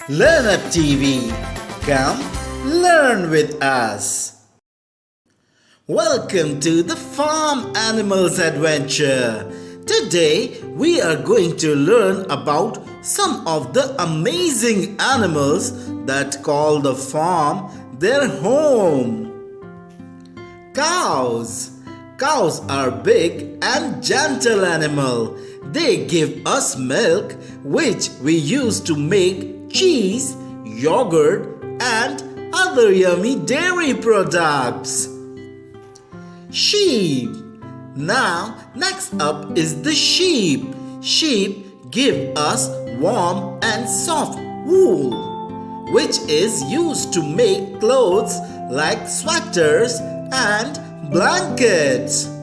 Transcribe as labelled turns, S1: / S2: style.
S1: Learn Up TV. Come learn with us. Welcome to the Farm Animals Adventure. Today we are going to learn about some of the amazing animals that call the farm their home. Cows. Cows are big and gentle animal. They give us milk which we use to make cheese, yogurt and other yummy dairy products. Sheep. Now, next up is the sheep. Sheep give us warm and soft wool, which is used to make clothes like sweaters and blankets.